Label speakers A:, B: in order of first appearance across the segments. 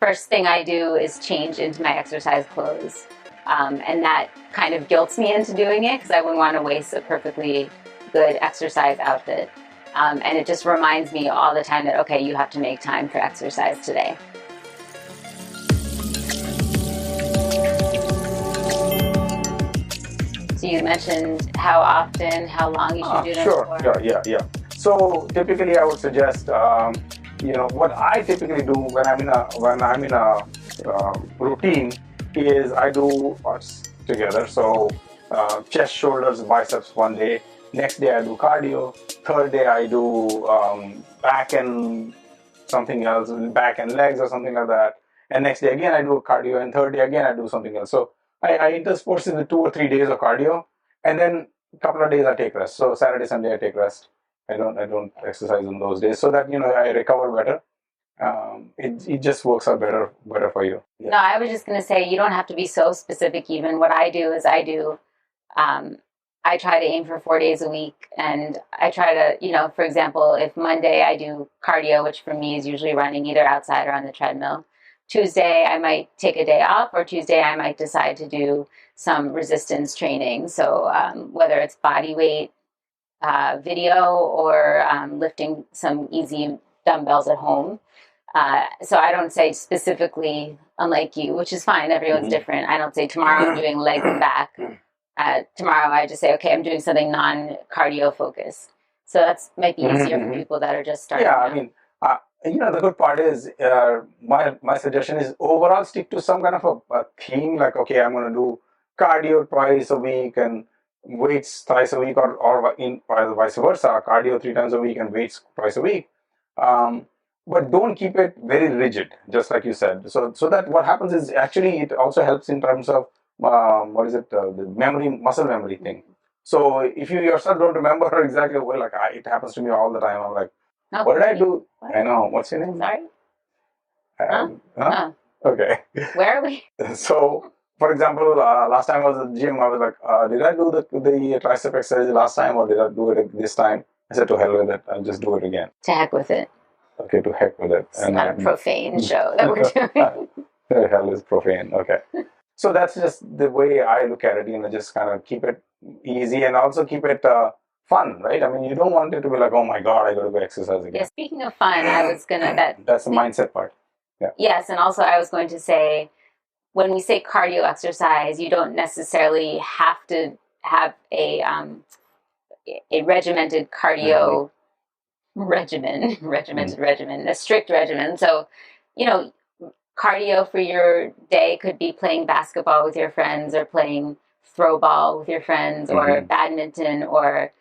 A: first thing I do is change into my exercise clothes. And that kind of guilts me into doing it because I wouldn't want to waste a perfectly good exercise outfit. And it just reminds me all the time that, okay, you have to make time for exercise today. So you mentioned how often, how long you should do them
B: Sure.
A: for.
B: Yeah. So typically, I would suggest, what I typically do when I'm in a routine is I do parts together. So chest, shoulders, biceps one day. Next day I do cardio. Third day I do back and something else, back and legs or something like that. And next day again I do cardio, and third day again I do something else. So I intersperse in the 2 or 3 days of cardio, and then a couple of days I take rest. So Saturday, Sunday I take rest. I don't exercise on those days so that I recover better. It just works out better for you.
A: Yeah. No, I was just going to say you don't have to be so specific. Even what I do is I try to aim for 4 days a week, and I try to, for example, if Monday I do cardio, which for me is usually running either outside or on the treadmill. Tuesday I might take a day off, or Tuesday I might decide to do some resistance training. So whether it's body weight, video, or lifting some easy dumbbells at home. So I don't say specifically, unlike you, which is fine, everyone's different. I don't say tomorrow I'm doing legs and back. Tomorrow I just say, okay, I'm doing something non-cardio focused. So that might be easier for people that are just starting out.
B: I mean, the good part is my suggestion is overall stick to some kind of a theme, like, okay, I'm going to do cardio twice a week and weights thrice a week, or vice versa, cardio 3 times a week and weights twice a week. But don't keep it very rigid, just like you said. So that what happens is actually it also helps in terms of the muscle memory thing. So if you yourself don't remember exactly, it happens to me all the time. I'm like, what did I do? What? I know. What's your name?
A: Sorry?
B: Okay.
A: Where are we?
B: So, for example, last time I was at the gym, I was like, did I do the tricep exercise last time, or did I do it this time? I said, to hell with it. I'll just do it again.
A: To heck with it.
B: Okay, to heck with it.
A: It's not a profane show that we're doing.
B: The hell is profane. Okay. So that's just the way I look at it, just kind of keep it easy and also keep it fun, right? I mean, you don't want it to be like, oh my God, I got to go exercise again.
A: Yeah, speaking of fun, I was going to...
B: That's the mindset part. Yeah.
A: Yes, and also I was going to say, when we say cardio exercise, you don't necessarily have to have a regimented cardio regimen, a strict regimen. So, cardio for your day could be playing basketball with your friends, or playing throw ball with your friends, or badminton, or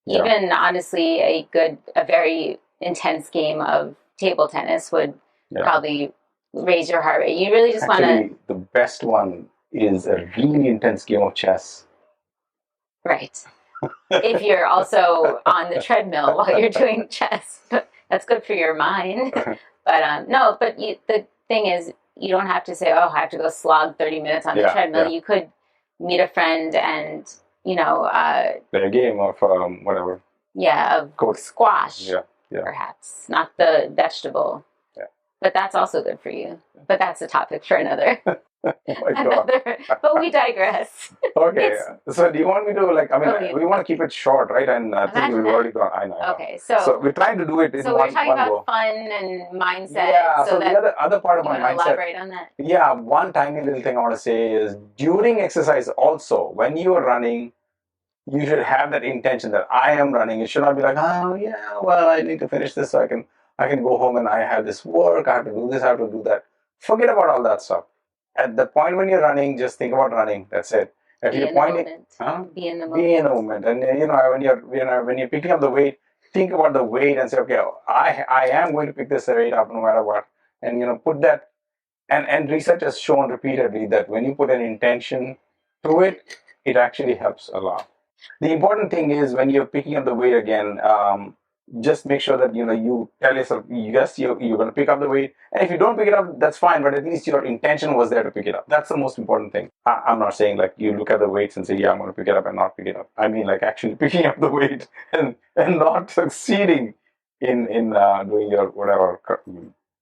A: even honestly a very intense game of table tennis would probably raise your heart rate. You really just want to...
B: The best one is a really intense game of chess.
A: Right. If you're also on the treadmill while you're doing chess, that's good for your mind. But the thing is, you don't have to say, oh, I have to go slog 30 minutes on the treadmill. You could meet a friend and,
B: play a game of whatever.
A: Yeah, of squash,
B: Yeah.
A: perhaps. Not the vegetable.
B: Yeah.
A: But that's also good for you. But that's a topic for another.
B: Oh my God.
A: But we digress.
B: Okay. So do you want me to we want to keep it short, right? And I think we've already gone. I know.
A: Okay. So
B: we're trying to do it in one go.
A: So we're talking about fun and mindset.
B: Yeah. So the other part of my mindset.
A: Elaborate on that.
B: Yeah. One tiny little thing I want to say is during exercise also, when you are running, you should have that intention that I am running. It should not be like, oh yeah, well, I need to finish this so I can go home and I have this work. I have to do this. I have to do that. Forget about all that stuff. At the point when you're running, just think about running. That's it. If you're pointing,
A: be in the moment.
B: Be in the moment. And when you're picking up the weight, think about the weight and say, okay, I am going to pick this weight up no matter what. And put that. And research has shown repeatedly that when you put an intention to it, it actually helps a lot. The important thing is when you're picking up the weight again, just make sure that you tell yourself, yes, you're going to pick up the weight, and if you don't pick it up, that's fine, but at least your intention was there to pick it up. That's the most important thing. I'm not saying like you look at the weights and say, yeah, I'm going to pick it up, and not pick it up. I mean like actually picking up the weight and not succeeding in doing your whatever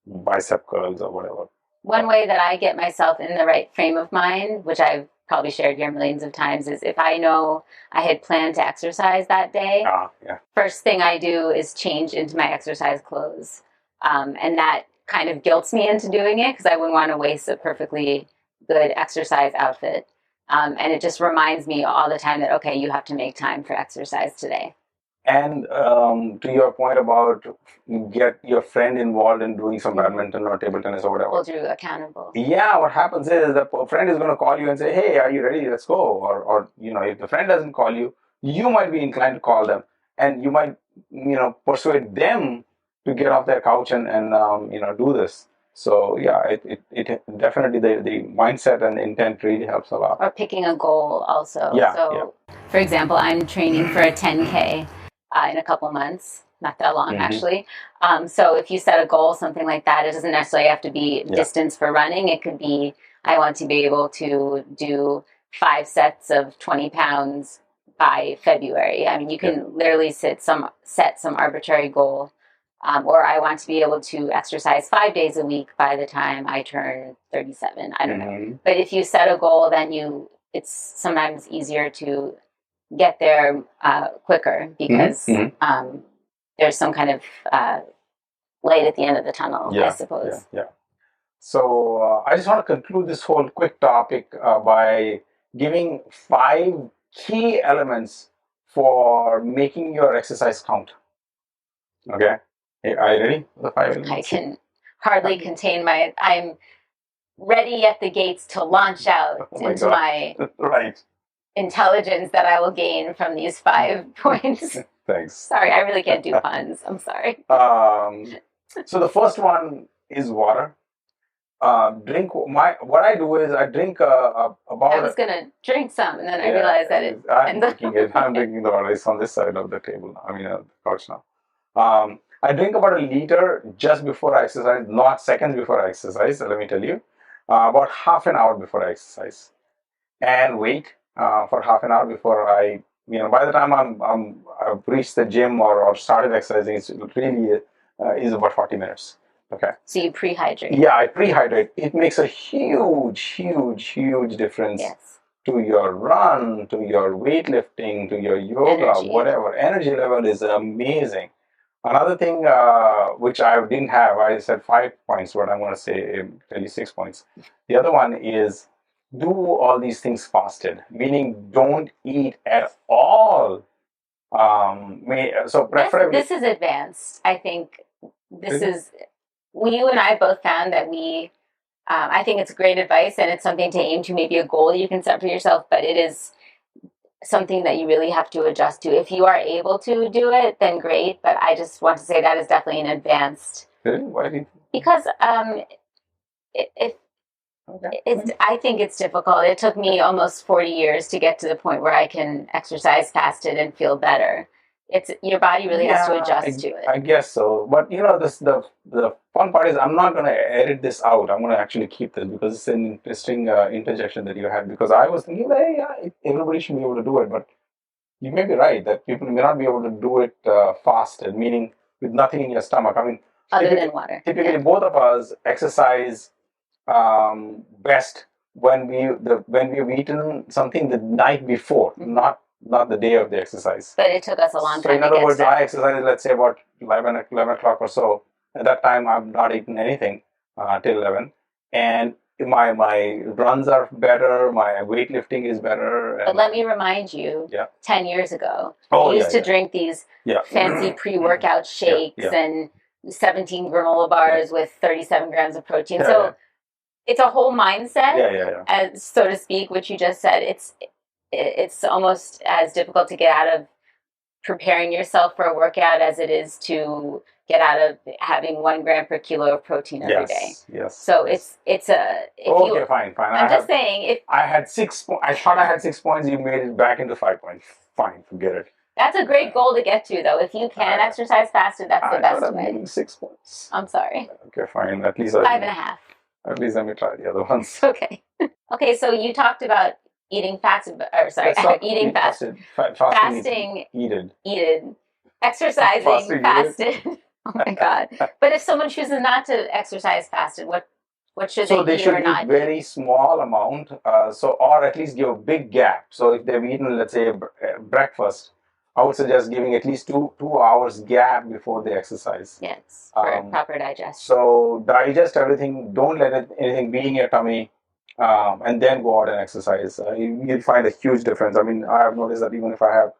B: bicep curls or whatever.
A: One way that I get myself in the right frame of mind, which I've probably shared here millions of times, is if I know I had planned to exercise that day,
B: Yeah.
A: first thing I do is change into my exercise clothes. And that kind of guilts me into doing it because I wouldn't want to waste a perfectly good exercise outfit. And it just reminds me all the time that, okay, you have to make time for exercise today.
B: And to your point about get your friend involved in doing some
A: Mhm.
B: badminton or table tennis or whatever.
A: Hold you accountable.
B: Yeah, what happens is the friend is going to call you and say, "Hey, are you ready? Let's go." Or if the friend doesn't call you, you might be inclined to call them, and you might persuade them to get off their couch and do this. So yeah, it definitely the mindset and intent really helps a lot.
A: Or picking a goal also.
B: Yeah,
A: So, for example, I'm training for a 10K in a couple months, not that long actually. So if you set a goal, something like that, it doesn't necessarily have to be distance for running. It could be, I want to be able to do 5 sets of 20 pounds by February. I mean, you can literally set some arbitrary goal. Or I want to be able to exercise 5 days a week by the time I turn 37. I don't know. But if you set a goal, then it's sometimes easier to get there quicker because there's some kind of light at the end of the tunnel, I suppose.
B: Yeah. So I just want to conclude this whole quick topic by giving 5 key elements for making your exercise count. Okay. Hey, are you ready for the 5 elements?
A: I can hardly contain I'm ready at the gates to launch out into my
B: right.
A: intelligence that I will gain from these 5 points.
B: Thanks.
A: Sorry, I really can't do puns. I'm sorry.
B: So the first one is water. What I do is I drink about.
A: I was gonna drink some, and then I realized that
B: I'm drinking the water. It's on this side of the table now. I mean, the couch now. I drink about a liter just before I exercise, not seconds before I exercise. Let me tell you, about half an hour before I exercise, and wait for half an hour before I. By the time I've reached the gym or started exercising, it's really is about 40 minutes. Okay.
A: So you prehydrate.
B: Yeah, I prehydrate. It makes a huge difference to your run, to your weightlifting, to your yoga, whatever. Energy level is amazing. Another thing which I didn't have, I said 5 points, but I'm going to say tell you 6 points. The other one is do all these things fasted, meaning don't eat at all. So preferably.
A: This is advanced. I think this is. You and I both found that I think it's great advice and it's something to aim to, maybe a goal you can set for yourself, but it is something that you really have to adjust to. If you are able to do it, then great, but I just want to say that is definitely an advanced.
B: Really? Why do you?
A: Because I think it's difficult. It took me almost 40 years to get to the point where I can exercise fasted and feel better. Your body really has to adjust to it.
B: I guess so. But the fun part is I'm not going to edit this out. I'm going to actually keep this because it's an interesting interjection that you had. Because I was thinking, everybody should be able to do it, but you may be right that people may not be able to do it fasted, meaning with nothing in your stomach. I mean,
A: other than water.
B: Typically, both of us exercise best when we've eaten something the night before, not the day of the exercise.
A: But it took us a long time.
B: So in other words, I exercise, let's say about 11 o'clock or so. At that time, I've not eaten anything till 11, and my runs are better, my weightlifting is better.
A: But let me remind you, 10 years ago, we used to drink these fancy pre-workout shakes and 17 granola bars with 37 grams of protein. It's a whole mindset, as so to speak, which you just said. It's almost as difficult to get out of preparing yourself for a workout as it is to get out of having 1 gram per kilo of protein every day.
B: Yes.
A: So it's
B: fine.
A: I'm just saying, if
B: I had 6 points, I thought I had 6 points. You made it back into 5 points. Fine, forget it.
A: That's a great goal to get to, though. If you can exercise fasted, that's the best way.
B: 6 points.
A: I'm sorry.
B: Okay, fine. At least
A: 5.5.
B: At least let me try the other ones.
A: Okay. Okay, so you talked about eating fasted, or sorry, eating fasted. Fasting.
B: Eated.
A: Exercising fasted. Oh my God. But if someone chooses not to exercise fasted, what should
B: So
A: they
B: they
A: eat or
B: should
A: not
B: eat
A: eat?
B: very small amount, or at least give a big gap. So if they've eaten, let's say, breakfast, I would suggest giving at least 2 hours gap before they exercise.
A: Yes, for
B: Um,
A: proper digestion.
B: so digest everything. Don't let anything be in your tummy, and then go out and exercise. You'll find a huge difference. I mean, I have noticed that even if I have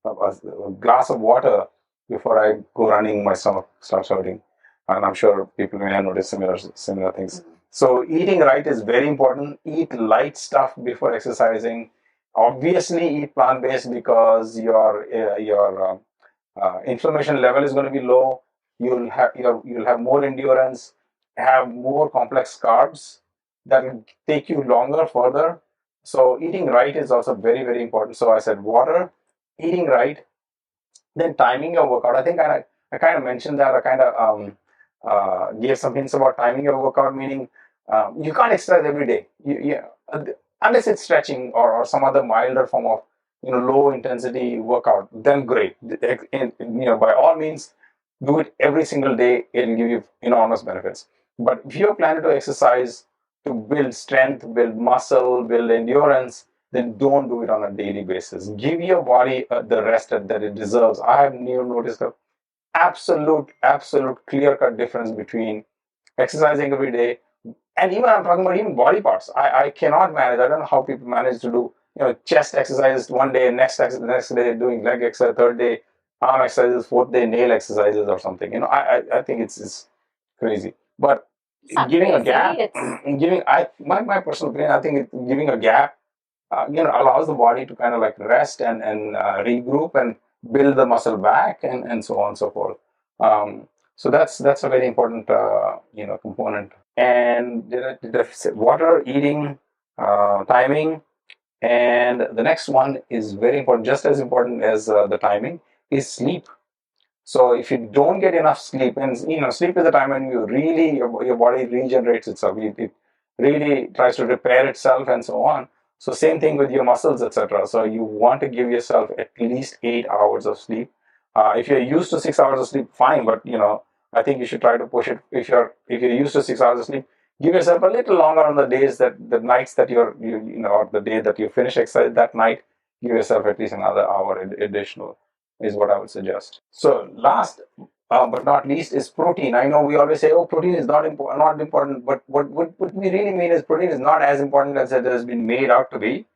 B: a glass of water before I go running, my stomach starts hurting, and I'm sure people may have noticed similar things.
A: Mhm.
B: So eating right is very important. Eat light stuff before exercising. Obviously, eat plant-based because your inflammation level is going to be low. You'll have more endurance, have more complex carbs that will take you longer further. So eating right is also very, very important. So I said water, eating right, then timing your workout. I kind of mentioned that. I kind of gave some hints about timing your workout, meaning you can't exercise every day. Unless it's stretching or some other milder form of low intensity workout, then great. By all means, do it every single day. It'll give you enormous benefits. But if you're planning to exercise to build strength, build muscle, build endurance, then don't do it on a daily basis. Give your body the rest that it deserves. I have noticed an absolute clear cut difference between exercising every day and even I'm talking about even body parts. I cannot manage. I don't know how people manage to do chest exercises one day, next day doing leg exercise, third day arm exercises, fourth day nail exercises or something. I think it's crazy. But
A: It's not
B: giving a
A: crazy.
B: gap,
A: It's
B: my personal opinion, I think giving a gap allows the body to kind of like rest and regroup and build the muscle back and so on and so forth. So that's a very important component. And did I say water, eating, timing, and the next one is very important, just as important as the timing, is sleep. So if you don't get enough sleep, and sleep is the time when you really your body regenerates itself. It really tries to repair itself and so on. So same thing with your muscles, etc. So you want to give yourself at least 8 hours of sleep. If you're used to 6 hours of sleep, fine. But I think you should try to push it. If you're used to 6 hours of sleep, give yourself a little longer on the days that the nights that or the day that you finish exercise that night. Give yourself at least another hour additional is what I would suggest. So last but not least is protein. I know we always say, oh, protein is not important, but what we really mean is protein is not as important as it has been made out to be.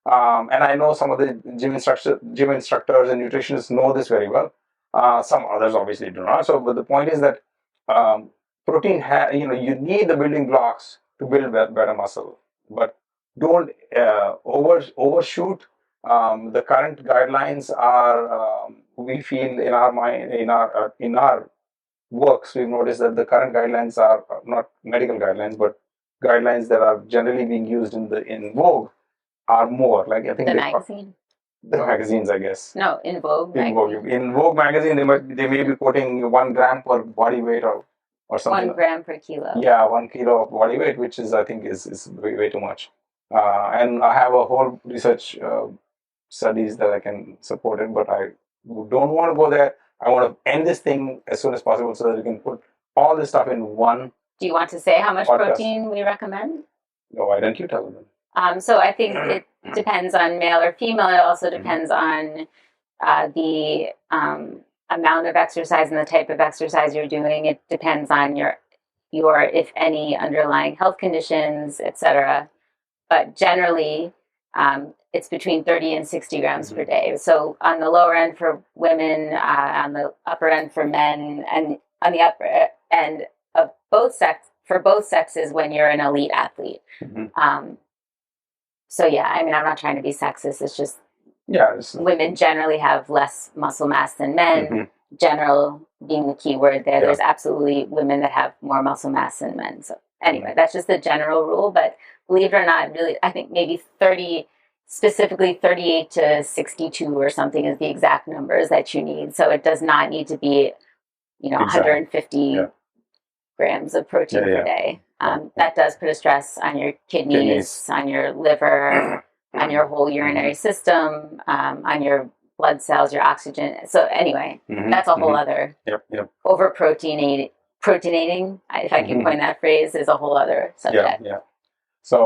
B: And I know some of the gym instructors and nutritionists know this very well. Some others obviously do not. So, but the point is that um, you need the building blocks to build better muscle, but don't overshoot. The current guidelines are, we feel in our mind, in our works, we've noticed that the current guidelines are not medical guidelines, but guidelines that are generally being used in Vogue are more like I think
A: the magazine.
B: the magazines, I guess.
A: No, in Vogue
B: In Vogue,
A: magazine.
B: in Vogue magazine, they may be quoting 1 gram per body weight or something.
A: 1 gram per kilo.
B: Yeah, 1 kilo of body weight, which is I think is way too much. And I have a whole research studies that I can support it, but I don't want to go there. I want to end this thing as soon as possible so that we can put all this stuff in one.
A: Do you want to say how much
B: podcast.
A: protein we recommend?
B: No, why don't you tell them?
A: So I think it depends on male or female. It also depends on the amount of exercise and the type of exercise you're doing. It depends on your if any underlying health conditions, etc. But generally, it's between 30 and 60 grams per day. So on the lower end for women, on the upper end for men, and on the upper end of both sexes when you're an elite athlete. So yeah, I mean, I'm not trying to be sexist. It's just women generally have less muscle mass than men. General being the key word there. Yeah. There's absolutely women that have more muscle mass than men. So anyway, that's just the general rule. But believe it or not, really, I think maybe specifically 38 to 62 or something is the exact numbers that you need. So it does not need to be, exactly. 150 grams of protein per day. That does put a stress on your kidneys. On your liver, on your whole urinary system, on your blood cells, your oxygen. So anyway, that's a whole other over proteinating, if I can coin that phrase, is a whole other subject.
B: So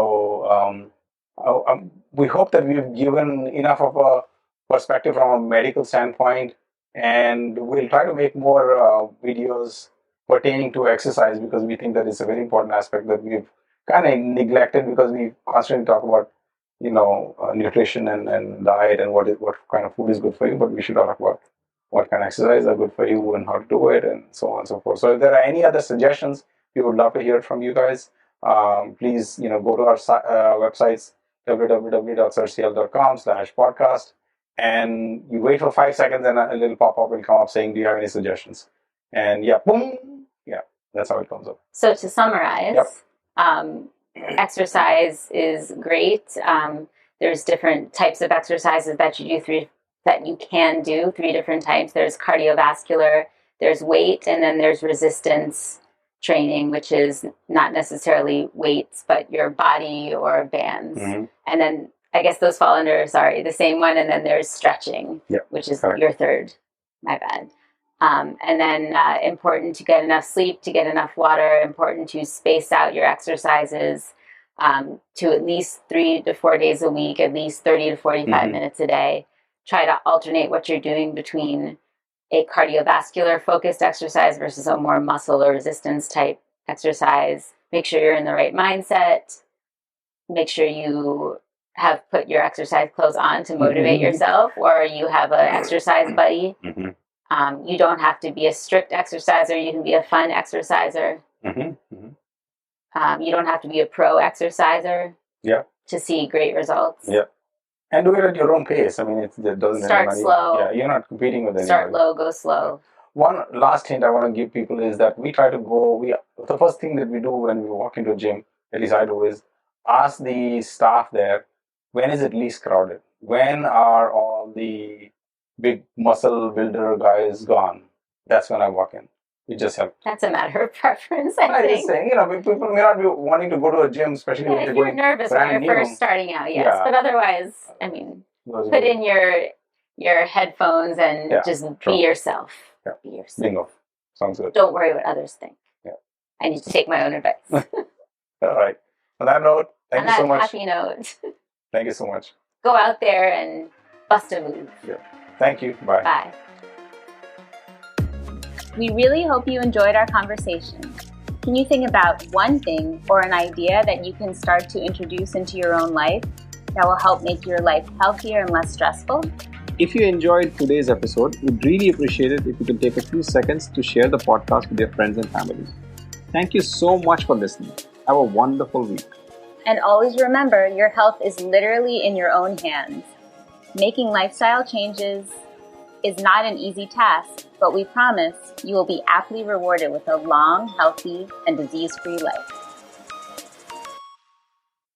B: we hope that we've given enough of a perspective from a medical standpoint, and we'll try to make more videos pertaining to exercise, because we think that it's a very important aspect that we've kind of neglected, because we constantly talk about nutrition and diet and what kind of food is good for you, but we should talk about what kind of exercise are good for you and how to do it, and so on and so forth. So if there are any other suggestions, we would love to hear from you guys. Please go to our websites, www.circee.com/podcast, and you wait for 5 seconds and a little pop-up will come up saying, do you have any suggestions? And boom, that's how it comes up.
A: So to summarize, exercise is great. There's different types of exercises that you can do, 3 different types. There's cardiovascular, there's weight, and then there's resistance training, which is not necessarily weights, but your body or bands. And then I guess those fall under, the same one. And then there's stretching, which is your third. My bad. And then important to get enough sleep, to get enough water, important to space out your exercises to at least 3 to 4 days a week, at least 30 to 45 minutes a day. Try to alternate what you're doing between a cardiovascular focused exercise versus a more muscle or resistance type exercise. Make sure you're in the right mindset. Make sure you have put your exercise clothes on to motivate yourself, or you have an exercise buddy. You don't have to be a strict exerciser. You can be a fun exerciser. You don't have to be a pro exerciser to see great results.
B: And do it at your own pace. I mean, it doesn't
A: start slow.
B: You're not competing with anyone.
A: Start low, go slow.
B: One last hint I want to give people is that we try to the first thing that we do when we walk into a gym, at least I do, is ask the staff there, when is it least crowded? When are all the big muscle builder guys gone? That's when I walk in. It just helps.
A: That's a matter of preference, I think.
B: Just saying, people may not be wanting to go to a gym, especially if
A: you're nervous when you're first starting out, yes. But otherwise, I mean, put in your headphones and just be yourself. Be yourself.
B: Bingo. Sounds good.
A: Don't worry what others think. I need to take my own advice.
B: All right. On that note, thank you so much.
A: On that happy note.
B: Thank you so much.
A: Go out there and bust a move.
B: Thank you. Bye.
A: Bye.
C: We really hope you enjoyed our conversation. Can you think about one thing or an idea that you can start to introduce into your own life that will help make your life healthier and less stressful?
D: If you enjoyed today's episode, we'd really appreciate it if you can take a few seconds to share the podcast with your friends and family. Thank you so much for listening. Have a wonderful week.
C: And always remember, your health is literally in your own hands. Making lifestyle changes is not an easy task, but we promise you will be aptly rewarded with a long, healthy, and disease-free life.